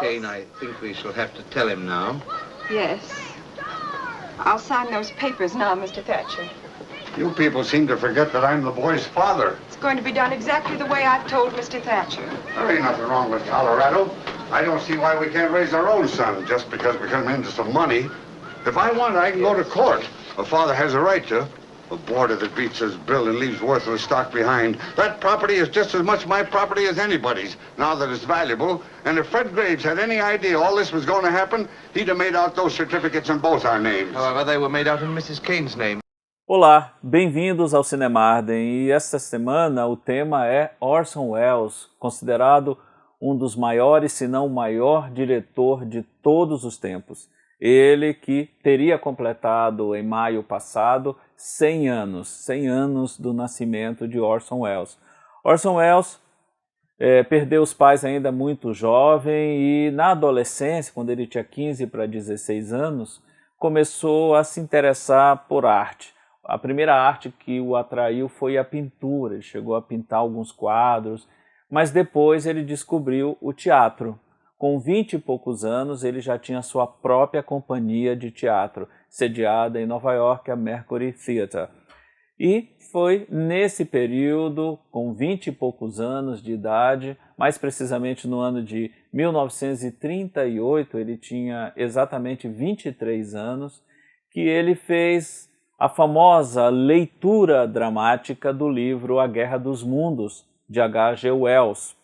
Kane, I think we shall have to tell him now. Yes. I'll sign those papers now, Mr. Thatcher. You people seem to forget that I'm the boy's father. It's going to be done exactly the way I've told Mr. Thatcher. There ain't nothing wrong with Colorado. I don't see why we can't raise our own son just because we come into some money. If I want, I can go to court. A father has a right to. A boarder that beats his bill and leaves worthless stock behind. That property is just as much my property as anybody's, now that it's valuable. And if Fred Graves had any idea all this was going to happen, he'd have made out those certificates in both our names. However, they were made out in Mrs. Kane's name. Olá, bem-vindos ao Cinemarden, e esta semana o tema é Orson Welles, considerado um dos maiores, se não o maior diretor de todos os tempos. Ele que teria completado em maio passado 100 anos do nascimento de Orson Welles. Orson Welles perdeu os pais ainda muito jovem e na adolescência, quando ele tinha 15 para 16 anos, começou a se interessar por arte. A primeira arte que o atraiu foi a pintura, ele chegou a pintar alguns quadros, mas depois ele descobriu o teatro. Com 20 e poucos anos, ele já tinha sua própria companhia de teatro, sediada em Nova York, a Mercury Theatre. E foi nesse período, com 20 e poucos anos de idade, mais precisamente no ano de 1938, ele tinha exatamente 23 anos, que ele fez a famosa leitura dramática do livro A Guerra dos Mundos, de H.G. Wells.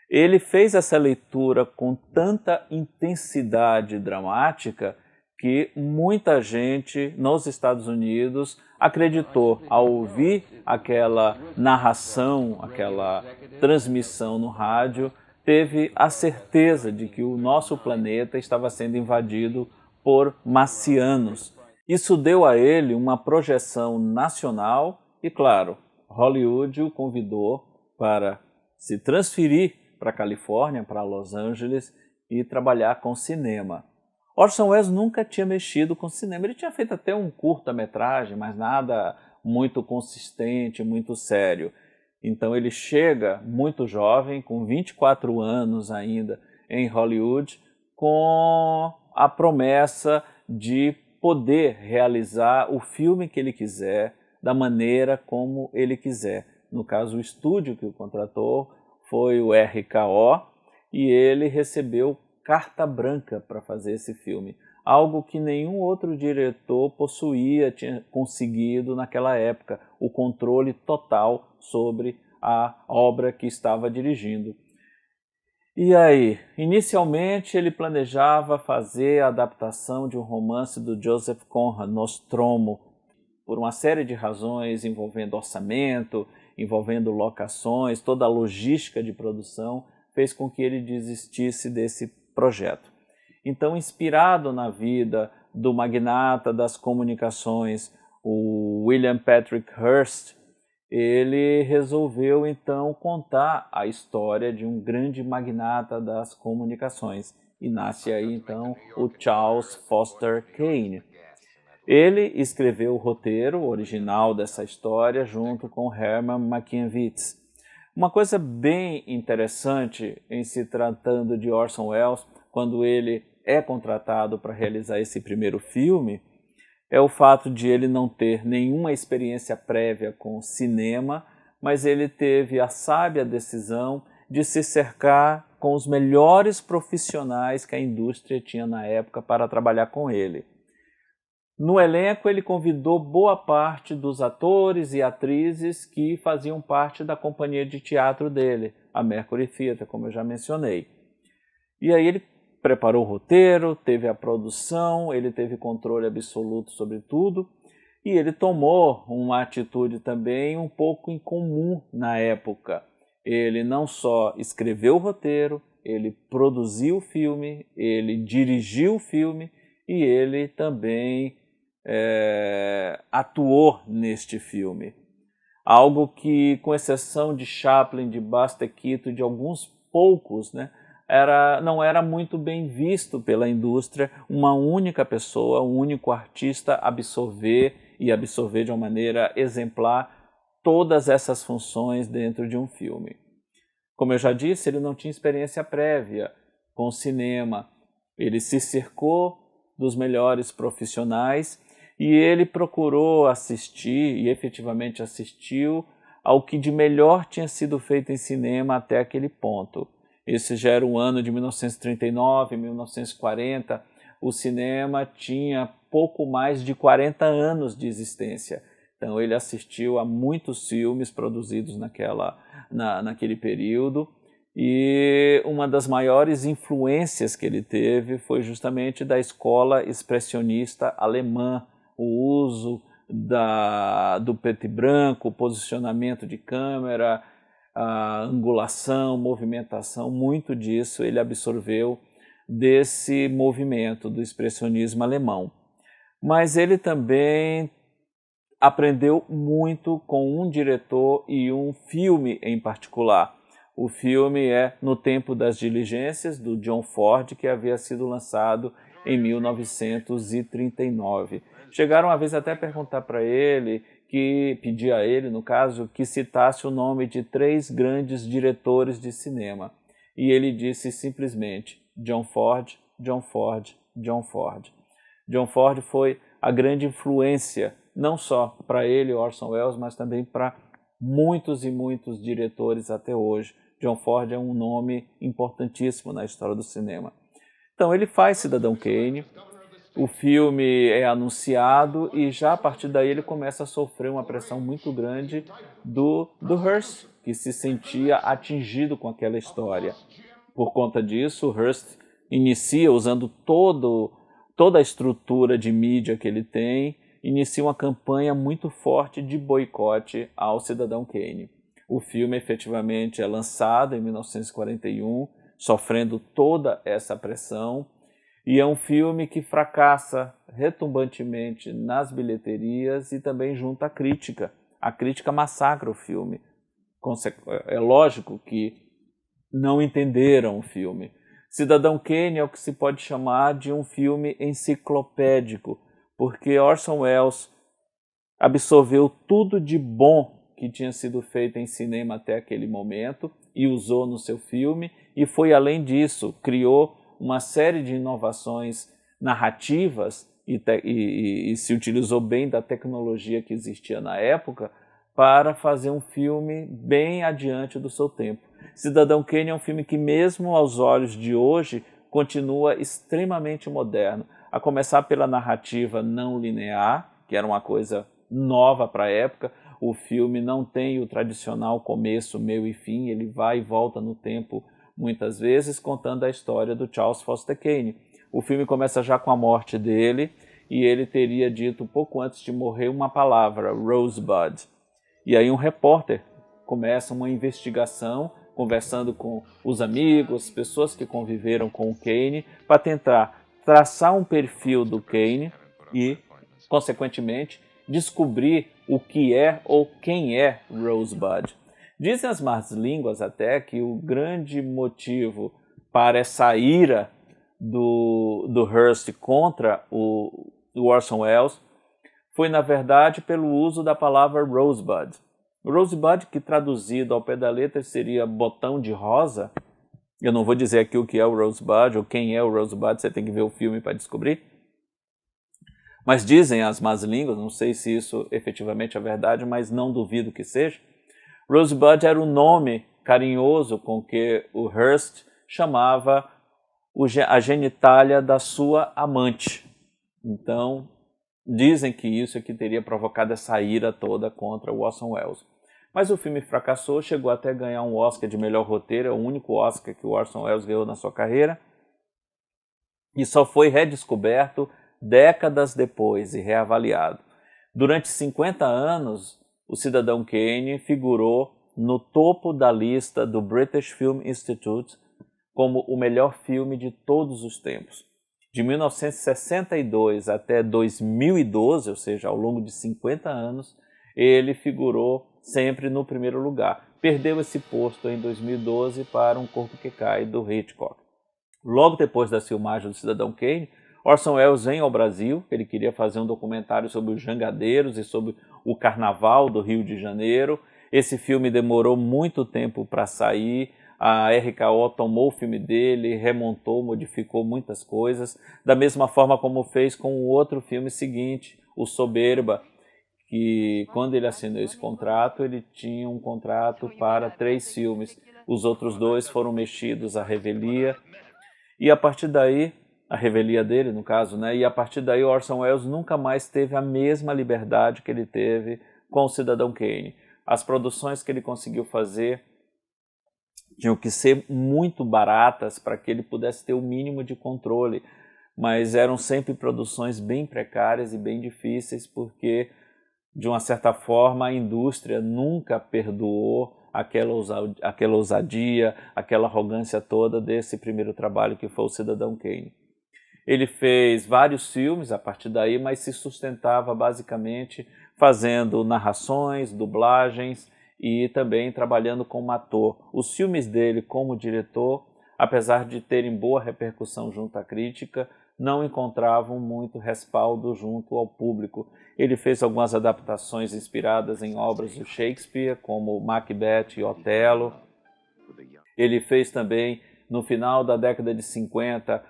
Ele fez essa leitura com tanta intensidade dramática que muita gente nos Estados Unidos acreditou ao ouvir aquela narração, aquela transmissão no rádio, teve a certeza de que o nosso planeta estava sendo invadido por marcianos. Isso deu a ele uma projeção nacional e, claro, Hollywood o convidou para se transferir para a Califórnia, para Los Angeles e trabalhar com cinema. Orson Welles nunca tinha mexido com cinema, ele tinha feito até um curta-metragem, mas nada muito consistente, muito sério. Então ele chega muito jovem, com 24 anos ainda em Hollywood, com a promessa de poder realizar o filme que ele quiser, da maneira como ele quiser. No caso, o estúdio que o contratou foi o RKO e ele recebeu carta branca para fazer esse filme, algo que nenhum outro diretor tinha conseguido naquela época, o controle total sobre a obra que estava dirigindo. E aí, inicialmente ele planejava fazer a adaptação de um romance do Joseph Conrad, Nostromo, por uma série de razões envolvendo orçamento, envolvendo locações, toda a logística de produção, fez com que ele desistisse desse projeto. Então, inspirado na vida do magnata das comunicações, o William Patrick Hearst, ele resolveu então contar a história de um grande magnata das comunicações. E nasce aí então o Charles Foster Kane. Ele escreveu o roteiro original dessa história junto com Herman Mankiewicz. Uma coisa bem interessante em se tratando de Orson Welles, quando ele é contratado para realizar esse primeiro filme, é o fato de ele não ter nenhuma experiência prévia com cinema, mas ele teve a sábia decisão de se cercar com os melhores profissionais que a indústria tinha na época para trabalhar com ele. No elenco, ele convidou boa parte dos atores e atrizes que faziam parte da companhia de teatro dele, a Mercury Theatre, como eu já mencionei. E aí ele preparou o roteiro, teve a produção, ele teve controle absoluto sobre tudo, e ele tomou uma atitude também um pouco incomum na época. Ele não só escreveu o roteiro, ele produziu o filme, ele dirigiu o filme, e ele também atuou neste filme. Algo que, com exceção de Chaplin, de Buster Keaton, de alguns poucos, né, não era muito bem visto pela indústria uma única pessoa, um único artista absorver de uma maneira exemplar todas essas funções dentro de um filme. Como eu já disse, ele não tinha experiência prévia com o cinema. Ele se cercou dos melhores profissionais e ele procurou assistir e efetivamente assistiu ao que de melhor tinha sido feito em cinema até aquele ponto. Esse já era o ano de 1939, 1940. O cinema tinha pouco mais de 40 anos de existência. Então ele assistiu a muitos filmes produzidos naquele período, e uma das maiores influências que ele teve foi justamente da escola expressionista alemã, o uso do preto e branco, o posicionamento de câmera, a angulação, movimentação, muito disso ele absorveu desse movimento do expressionismo alemão. Mas ele também aprendeu muito com um diretor e um filme em particular. O filme é No Tempo das Diligências, do John Ford, que havia sido lançado em 1939. Chegaram uma vez até a perguntar para ele, pedir a ele, no caso, que citasse o nome de 3 grandes diretores de cinema. E ele disse simplesmente John Ford, John Ford, John Ford. John Ford foi a grande influência, não só para ele, Orson Welles, mas também para muitos e muitos diretores até hoje. John Ford é um nome importantíssimo na história do cinema. Então ele faz Cidadão Kane, o filme é anunciado e já a partir daí ele começa a sofrer uma pressão muito grande do Hearst, que se sentia atingido com aquela história. Por conta disso, o Hearst inicia, usando toda a estrutura de mídia que ele tem, inicia uma campanha muito forte de boicote ao Cidadão Kane. O filme efetivamente é lançado em 1941, sofrendo toda essa pressão, e é um filme que fracassa retumbantemente nas bilheterias e também junto à crítica. A crítica massacra o filme. É lógico que não entenderam o filme. Cidadão Kane é o que se pode chamar de um filme enciclopédico, porque Orson Welles absorveu tudo de bom que tinha sido feito em cinema até aquele momento e usou no seu filme, e foi além disso, criou uma série de inovações narrativas e se utilizou bem da tecnologia que existia na época para fazer um filme bem adiante do seu tempo. Cidadão Kane é um filme que, mesmo aos olhos de hoje, continua extremamente moderno, a começar pela narrativa não linear, que era uma coisa nova para a época. O filme não tem o tradicional começo, meio e fim, ele vai e volta no tempo muitas vezes, contando a história do Charles Foster Kane. O filme começa já com a morte dele, e ele teria dito pouco antes de morrer uma palavra, Rosebud. E aí um repórter começa uma investigação, conversando com os amigos, pessoas que conviveram com o Kane, para tentar traçar um perfil do Kane e, consequentemente, descobrir o que é ou quem é Rosebud. Dizem as más línguas até que o grande motivo para essa ira do Hearst contra o Orson Welles foi, na verdade, pelo uso da palavra Rosebud. Rosebud, que traduzido ao pé da letra seria botão de rosa. Eu não vou dizer aqui o que é o Rosebud ou quem é o Rosebud, você tem que ver o filme para descobrir. Mas dizem as más línguas, não sei se isso efetivamente é verdade, mas não duvido que seja. Rosebud era o nome carinhoso com que o Hearst chamava a genitália da sua amante. Então, dizem que isso é que teria provocado essa ira toda contra o Orson Welles. Mas o filme fracassou, chegou até a ganhar um Oscar de melhor roteiro, é o único Oscar que o Orson Welles ganhou na sua carreira, e só foi redescoberto décadas depois e reavaliado. Durante 50 anos, o Cidadão Kane figurou no topo da lista do British Film Institute como o melhor filme de todos os tempos. De 1962 até 2012, ou seja, ao longo de 50 anos, ele figurou sempre no primeiro lugar. Perdeu esse posto em 2012 para Um Corpo que Cai, do Hitchcock. Logo depois da filmagem do Cidadão Kane, Orson Welles vem ao Brasil. Ele queria fazer um documentário sobre os jangadeiros e sobre o carnaval do Rio de Janeiro. Esse filme demorou muito tempo para sair. A RKO tomou o filme dele, remontou, modificou muitas coisas, da mesma forma como fez com o outro filme seguinte, O Soberba, que quando ele assinou esse contrato, ele tinha um contrato para 3 filmes. Os outros 2 foram mexidos à revelia, e a partir daí, a revelia dele no caso, né? E a partir daí Orson Welles nunca mais teve a mesma liberdade que ele teve com o Cidadão Kane. As produções que ele conseguiu fazer tinham que ser muito baratas para que ele pudesse ter o mínimo de controle, mas eram sempre produções bem precárias e bem difíceis, porque, de uma certa forma, a indústria nunca perdoou aquela ousadia, aquela arrogância toda desse primeiro trabalho que foi o Cidadão Kane. Ele fez vários filmes a partir daí, mas se sustentava basicamente fazendo narrações, dublagens, e também trabalhando como ator. Os filmes dele como diretor, apesar de terem boa repercussão junto à crítica, não encontravam muito respaldo junto ao público. Ele fez algumas adaptações inspiradas em obras do Shakespeare, como Macbeth e Otelo. Ele fez também, no final da década de 50,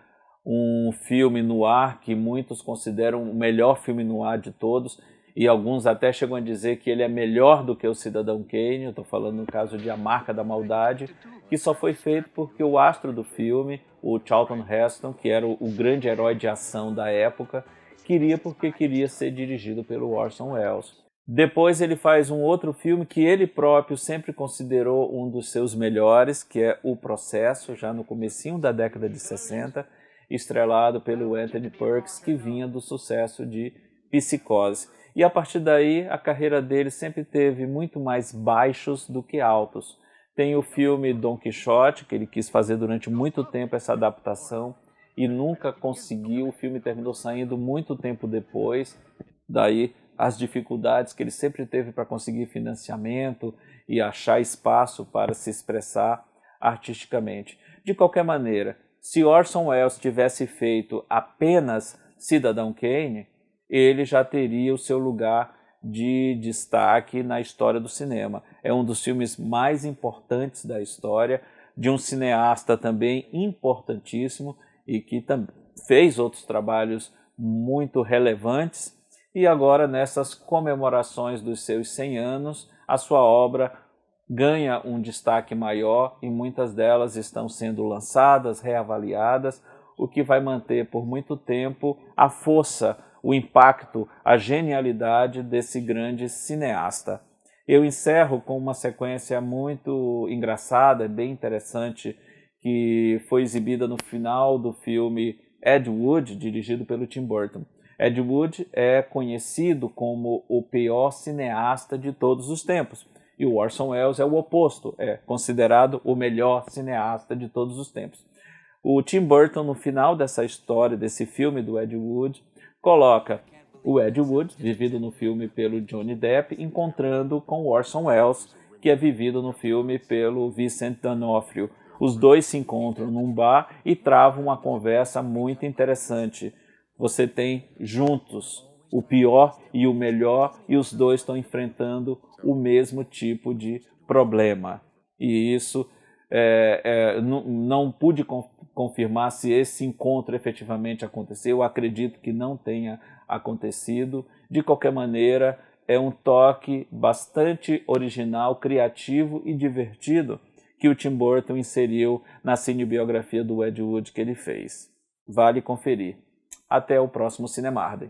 um filme noir que muitos consideram o melhor filme noir de todos, e alguns até chegam a dizer que ele é melhor do que o Cidadão Kane. Eu estou falando no caso de A Marca da Maldade, que só foi feito porque o astro do filme, o Charlton Heston, que era o grande herói de ação da época, queria ser dirigido pelo Orson Welles. Depois ele faz um outro filme que ele próprio sempre considerou um dos seus melhores, que é O Processo, já no comecinho da década de 60, estrelado pelo Anthony Perkins, que vinha do sucesso de Psicose. E a partir daí, a carreira dele sempre teve muito mais baixos do que altos. Tem o filme Don Quixote, que ele quis fazer durante muito tempo essa adaptação e nunca conseguiu. O filme terminou saindo muito tempo depois. Daí as dificuldades que ele sempre teve para conseguir financiamento e achar espaço para se expressar artisticamente. De qualquer maneira, se Orson Welles tivesse feito apenas Cidadão Kane, ele já teria o seu lugar de destaque na história do cinema. É um dos filmes mais importantes da história, de um cineasta também importantíssimo e que fez outros trabalhos muito relevantes. E agora, nessas comemorações dos seus 100 anos, a sua obra ganha um destaque maior e muitas delas estão sendo lançadas, reavaliadas, o que vai manter por muito tempo a força, o impacto, a genialidade desse grande cineasta. Eu encerro com uma sequência muito engraçada, bem interessante, que foi exibida no final do filme Ed Wood, dirigido pelo Tim Burton. Ed Wood é conhecido como o pior cineasta de todos os tempos, e o Orson Welles é o oposto, é considerado o melhor cineasta de todos os tempos. O Tim Burton, no final dessa história, desse filme do Ed Wood, coloca o Ed Wood, vivido no filme pelo Johnny Depp, encontrando com o Orson Welles, que é vivido no filme pelo Vincent D'Onofrio. Os dois se encontram num bar e travam uma conversa muito interessante. Você tem juntos o pior e o melhor, e os dois estão enfrentando o mesmo tipo de problema. E isso não pude confirmar se esse encontro efetivamente aconteceu. Eu acredito que não tenha acontecido. De qualquer maneira, é um toque bastante original, criativo e divertido que o Tim Burton inseriu na cinebiografia do Ed Wood que ele fez. Vale conferir. Até o próximo Cinemarden.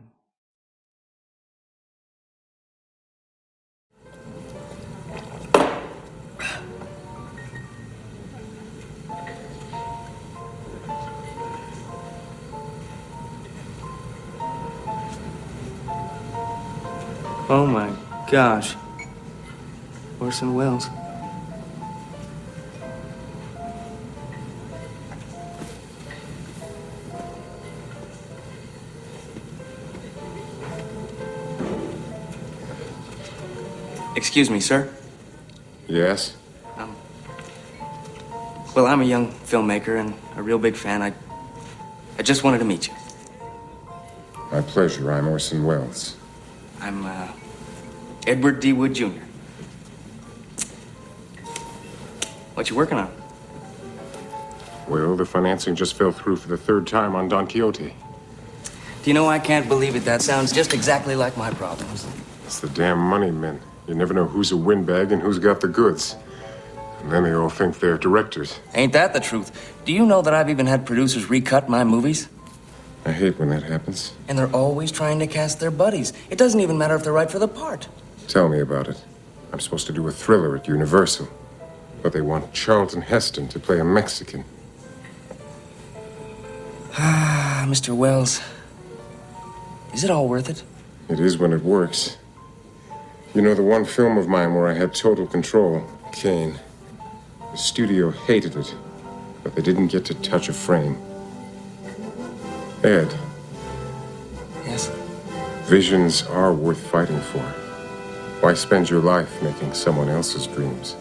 Oh my gosh. Orson Welles. Excuse me, sir. Yes? Well, I'm a young filmmaker and a real big fan. I just wanted to meet you. My pleasure. I'm Orson Welles. I'm, Edward D. Wood, Jr. What you working on? Well, the financing just fell through for the third time on Don Quixote. Do you know, I can't believe it. That sounds just exactly like my problems. It's the damn money men. You never know who's a windbag and who's got the goods. And then they all think they're directors. Ain't that the truth? Do you know that I've even had producers recut my movies? I hate when that happens. And they're always trying to cast their buddies. It doesn't even matter if they're right for the part. Tell me about it. I'm supposed to do a thriller at Universal. But they want Charlton Heston to play a Mexican. Ah, Mr. Welles. Is it all worth it? It is when it works. You know, the one film of mine where I had total control, Kane. The studio hated it, but they didn't get to touch a frame. Ed. Yes? Visions are worth fighting for. Why spend your life making someone else's dreams?